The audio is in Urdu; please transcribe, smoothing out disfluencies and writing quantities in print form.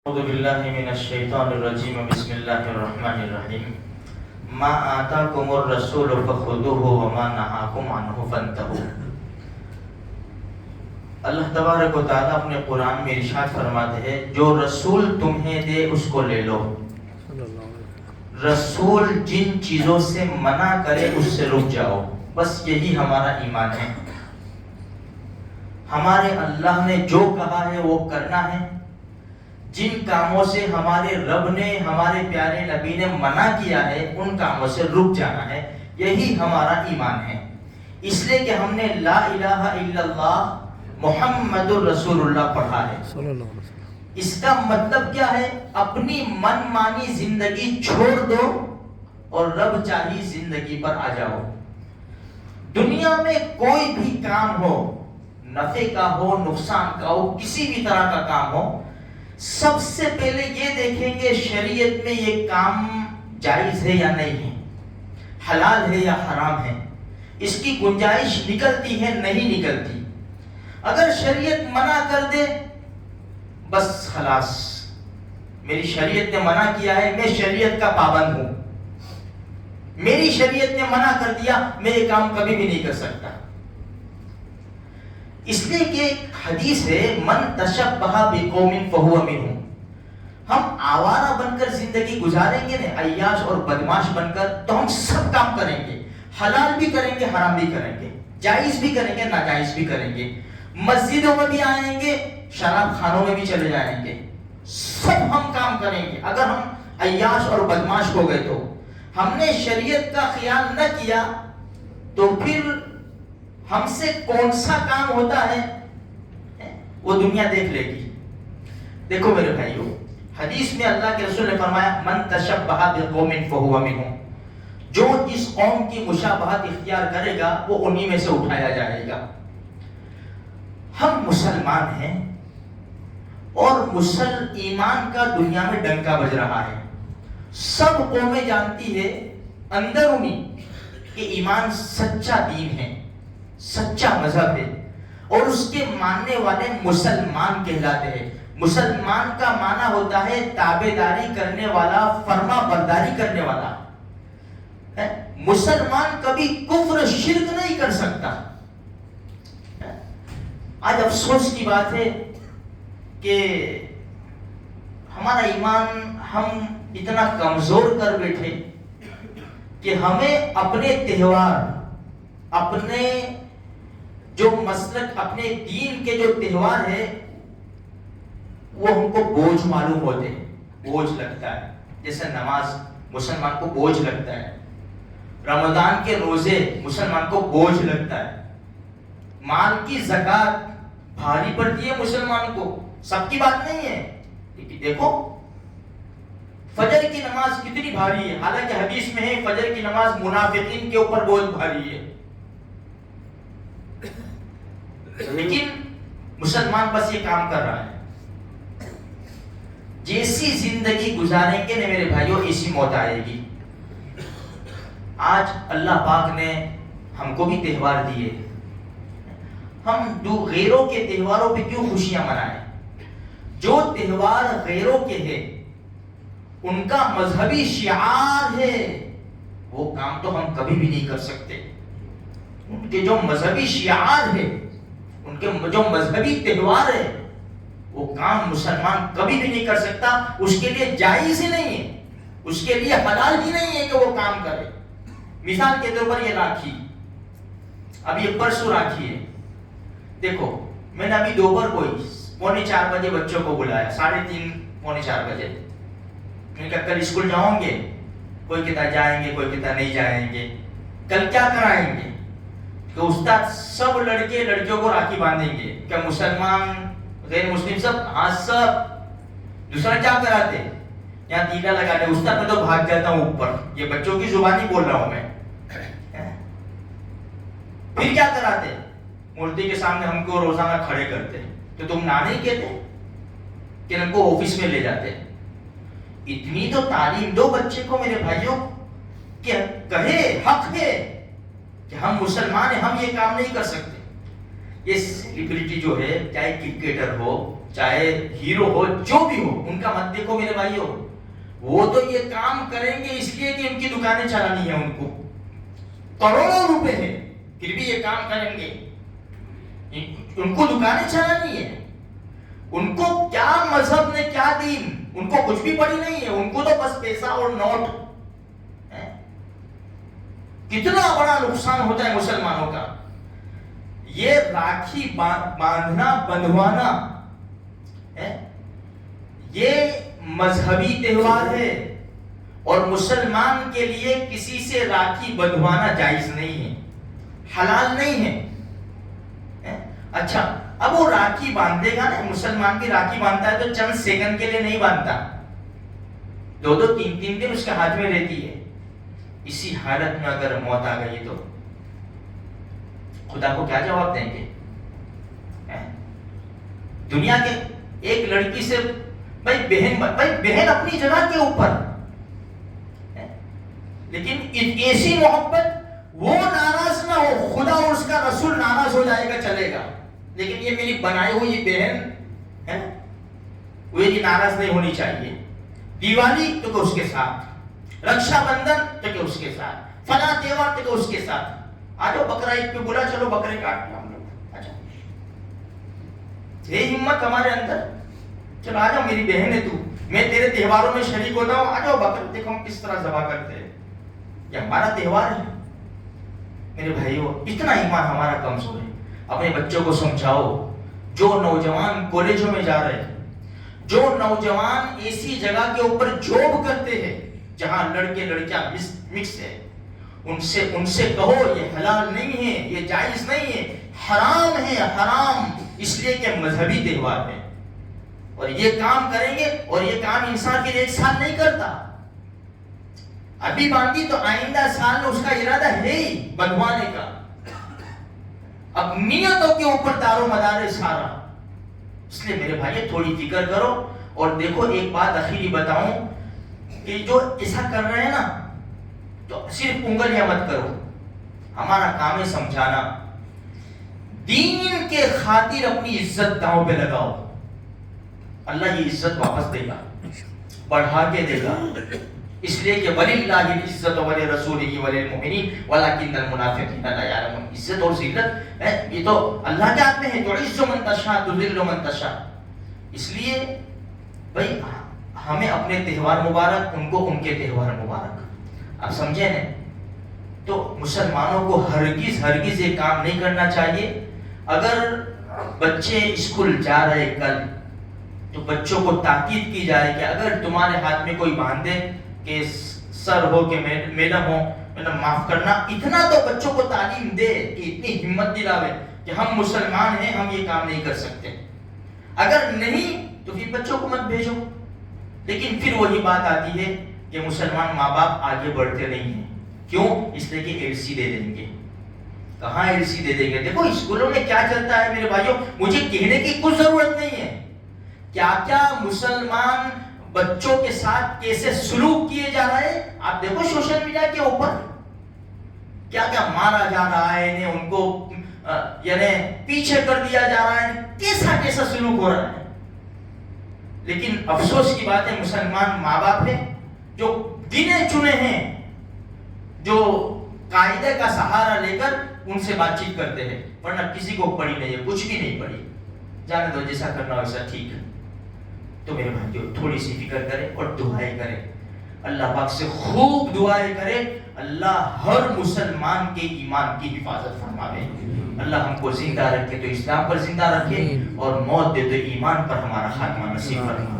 اعوذ باللہ من الشیطان الرجیم بسم اللہ الرحمن الرحیم ما آتاکم الرسول فخذوه وما نہاکم عنہ فانتہوا۔ اللہ تبارک و تعالیٰ اپنے قرآن میں ارشاد فرماتے ہیں جو رسول تمہیں دے اس کو لے لو، رسول جن چیزوں سے منع کرے اس سے رک جاؤ۔ بس یہی ہمارا ایمان ہے، ہمارے اللہ نے جو کہا ہے وہ کرنا ہے، جن کاموں سے ہمارے رب نے ہمارے پیارے نبی نے منع کیا ہے ان کاموں سے رک جانا ہے۔ یہی ہمارا ایمان ہے، اس لیے کہ ہم نے لا الہ الا اللہ محمد الرسول اللہ پڑھا ہے۔ اس کا مطلب کیا ہے؟ اپنی من مانی زندگی چھوڑ دو اور رب چاہی زندگی پر آ جاؤ۔ دنیا میں کوئی بھی کام ہو، نفع کا ہو نقصان کا ہو، کسی بھی طرح کا کام ہو، سب سے پہلے یہ دیکھیں گے شریعت میں یہ کام جائز ہے یا نہیں ہے، حلال ہے یا حرام ہے، اس کی گنجائش نکلتی ہے نہیں نکلتی۔ اگر شریعت منع کر دے بس خلاص، میری شریعت نے منع کیا ہے، میں شریعت کا پابند ہوں، میری شریعت نے منع کر دیا، میں یہ کام کبھی بھی نہیں کر سکتا۔ اس لیے کہ ایک حدیث ہے من تشبہ بقوم فہو منہم، ہم آوارہ بن کر زندگی گزاریں گے نا، عیاش اور بدماش بن کر، تو ہم سب کام کریں گے، حلال بھی کریں گے حرام بھی کریں گے، جائز بھی کریں گے ناجائز بھی کریں گے، مسجدوں میں بھی آئیں گے شراب خانوں میں بھی چلے جائیں گے، سب ہم کام کریں گے۔ اگر ہم عیاش اور بدماش ہو گئے تو ہم نے شریعت کا خیال نہ کیا تو پھر ہم سے کون سا کام ہوتا ہے وہ دنیا دیکھ لے گی۔ دیکھو میرے بھائیو، حدیث میں اللہ کے رسول نے فرمایا من تشبہ بقوم فہو منہم، جو جس قوم کی مشابہت اختیار کرے گا وہ انہی میں سے اٹھایا جائے گا۔ ہم مسلمان ہیں اور ایمان کا دنیا میں ڈنکا بج رہا ہے، سب قومیں جانتی ہے اندرونی کہ ایمان سچا دین ہے، سچا مذہب ہے، اور اس کے ماننے والے مسلمان کہلاتے ہیں۔ مسلمان کا معنی ہوتا ہے تابعداری کرنے والا، فرما برداری کرنے والا۔ مسلمان کبھی کفر شرک نہیں کر سکتا۔ آج افسوس کی بات ہے کہ ہمارا ایمان ہم اتنا کمزور کر بیٹھے کہ ہمیں اپنے تہوار، اپنے جو مسلک، اپنے دین کے جو تہوار ہے وہ ہم کو بوجھ معلوم ہوتے ہیں، بوجھ لگتا ہے۔ جیسے نماز مسلمان کو بوجھ لگتا ہے، رمضان کے روزے مسلمان کو بوجھ لگتا ہے، مال کی زکوٰۃ بھاری پڑتی ہے مسلمان کو، سب کی بات نہیں ہے، لیکن دیکھو فجر کی نماز کتنی بھاری ہے، حالانکہ حدیث میں ہے فجر کی نماز منافقین کے اوپر بہت بھاری ہے، لیکن مسلمان بس یہ کام کر رہا ہے۔ جیسی زندگی گزاریں گے نا میرے بھائیوں ایسی موت آئے گی۔ آج اللہ پاک نے ہم کو بھی تہوار دیے، ہم غیروں کے تہواروں پہ کیوں خوشیاں منائیں؟ جو تہوار غیروں کے ہیں ان کا مذہبی شعار ہے، وہ کام تو ہم کبھی بھی نہیں کر سکتے۔ ان کے جو مذہبی شعار ہے، ان کے جو مذہبی تہوار ہے، وہ کام مسلمان کبھی بھی نہیں کر سکتا، اس کے لیے جائز ہی نہیں ہے، اس کے لیے حلال ہی نہیں ہے کہ وہ کام کرے۔ مثال کے طور پر یہ راکھی، اب یہ پرسوں راکھی ہے، دیکھو میں نے ابھی دوپہر کو 3:45 بجے بچوں کو بلایا، 3:30 پونے 4 بجے، میں نے کہا کل اسکول جاؤں گے؟ کوئی کہتا جائیں گے، کوئی کہتا نہیں جائیں گے۔ کل کیا کرائیں گے کہ استاد سب لڑکے لڑکیوں کو راکھی باندھیں گے، کیا مسلمان غیر مسلم سب؟ ہاں سب۔ دوسرا کیا کراتے؟ یہاں ٹیکا لگاتے، استاد میں تو بھاگ جاتا ہوں اوپر، یہ بچوں کی زبانی بول رہا ہوں میں۔ پھر کیا کراتے؟ مورتی کے سامنے ہم کو روزانہ کھڑے کرتے، تو تم نہ نہیں کہتے کہ ہم کو آفس میں لے جاتے۔ اتنی تو تعلیم دو بچے کو میرے بھائیوں کہ کہے حق ہے کہ ہم مسلمان ہیں، ہم یہ کام نہیں کر سکتے۔ یہ سیلیبریٹی جو ہے، چاہے کرکٹر ہو، چاہے ہیرو ہو، جو بھی ہو، ان کا مت دیکھو میرے بھائیوں. وہ تو یہ کام کریں گے اس لیے کہ ان کی دکانیں چلانی ہے، ان کو کروڑوں روپے ہے، پھر بھی یہ کام کریں گے. ان کو دکانیں چلانی ہے. ان کو کیا مذہب نے کیا دین، ان کو کچھ بھی پڑی نہیں ہے. ان کو تو بس پیسہ اور نوٹ. کتنا بڑا نقصان ہوتا ہے مسلمانوں کا. یہ راکھی باندھنا بندھوانا یہ مذہبی تہوار ہے، اور مسلمان کے لیے کسی سے راکھی بندھوانا جائز نہیں ہے، حلال نہیں ہے. اچھا، اب وہ راکھی باندھے گا نا، مسلمان بھی راکھی باندھتا ہے تو چند سیکنڈ کے لیے نہیں باندھتا، 2 3 دن اس کے ہاتھ میں رہتی ہے. اسی حالت میں اگر موت آ گئی تو خدا کو کیا جواب دیں گے؟ دنیا کے ایک لڑکی سے بھائی بہن اپنی جگہ کے اوپر، لیکن ایسی محبت، وہ ناراض نہ ہو، خدا اور اس کا رسول ناراض ہو جائے گا چلے گا، لیکن یہ میری بنائی ہوئی بہن ہے، وہ یہ ناراض نہیں ہونی چاہیے. دیوالی تو کہ اس کے ساتھ، رکشا بندھن تو کہ اس کے ساتھ، فلاں تہوار تو کہ اس کے ساتھ. آ جاؤ بقرہ عید پہ بولا چلو بکرے کاٹ لیں ہم لوگ. اچھا، یہ ہمت ہمارے اندر، چلو آ جاؤ میری بہن ہے تو، میں تیرے تہواروں میں شریک ہوتا ہوں، آ جاؤ بکرے دیکھو ہم کس طرح ذبح کرتے ہیں، یہ ہمارا تہوار ہے. میرے بھائیو، اتنا ایمان ہمارا کمزور ہے. اپنے بچوں کو سمجھاؤ، جو نوجوان کالجوں میں جا رہے ہیں، جو نوجوان ایسی جگہ کے اوپر جاب کرتے ہیں جہاں لڑکے لڑکیاں مکس ہے، ان سے کہو یہ حلال نہیں ہے، یہ جائز نہیں ہے، حرام ہے، حرام، اس لیے کہ مذہبی تہوار ہے. اور یہ کام کریں گے، اور یہ کام انسان کے لیے ایک سال نہیں کرتا. ابھی باندھی تو آئندہ سال میں اس کا ارادہ ہے ہی بندھوانے کا. اب نیتوں کے اوپر دار و مدار ہے سارا. اس لیے میرے بھائی تھوڑی فکر کرو. اور دیکھو ایک بات اخیری بتاؤں کہ جو ایسا کر رہے ہیں نا، تو صرف انگلیاں مت کرو، ہمارا کام ہے سمجھانا. دین کے خاطر اپنی عزت داؤں پہ لگاؤ، اللہ یہ عزت واپس دے گا، بڑھا کے دے گا. اس لیے کہ وَلِلَّهِ الْعِزَّةُ وَلِرَسُولِهِ وَلِلْمُؤْمِنِينَ وَلَكِنَّ الْمُنَافِقِينَ لَا يَعْلَمُونَ. عزت اور ذلت یہ تو اللہ کے ہاتھ میں ہے. تُعِزُّ مَن تَشَاءُ تُذِلُّ مَن تَشَاءُ. اس لیے بھائی ہمیں اپنے تہوار مبارک، ان کو ان کے تہوار مبارک. آپ سمجھے نا؟ تو مسلمانوں کو ہرگز یہ کام نہیں کرنا چاہیے. اگر بچے اسکول جا رہے کل، تو بچوں کو تاکید کی جائے کہ اگر تمہارے ہاتھ میں کوئی باندھے کہ سر ہو کہ میڈم ہو، میڈم معاف کرنا، اتنا تو بچوں کو تعلیم دے کہ اتنی ہمت دلاوے کہ ہم مسلمان ہیں، ہم یہ کام نہیں کر سکتے. اگر نہیں تو پھر بچوں کو مت بھیجو. لیکن پھر وہی بات آتی ہے کہ مسلمان ماں باپ آگے بڑھتے نہیں ہیں. کیوں؟ اس لیے کہ ایل سی دے دیں گے. کہاں ایل سی دے دیں گے؟ دیکھو اسکولوں میں کیا چلتا ہے میرے بھائیوں، مجھے کہنے کی کچھ ضرورت نہیں ہے. کیا کیا مسلمان بچوں کے ساتھ کیسے سلوک کیے جا رہے ہیں آپ دیکھو سوشل میڈیا کے اوپر. کیا کیا مارا جا رہا ہے انہیں، ان کو یعنی پیچھے کر دیا جا رہا ہے، کیسا سلوک ہو رہا ہے. لیکن افسوس کی بات ہے، مسلمان ماں باپ ہیں جو گنے چنے ہیں، جو قاعدے کا سہارا لے کر ان سے بات چیت کرتے ہیں، ورنہ کسی کو پڑھی نہیں ہے، کچھ بھی نہیں پڑھی. جانے دو، جیسا کرنا ہو ویسا ٹھیک ہے. تو میرے بھائیو تھوڑی سی فکر کرے اور دعائیں کرے، اللہ پاک سے خوب دعائیں کرے. اللہ ہر مسلمان کے ایمان کی حفاظت فرماوے. اللہ ہم کو زندہ رکھے تو اسلام پر زندہ رکھے، اور موت دے تو ایمان پر ہمارا خاتمہ نصیب فرمائے.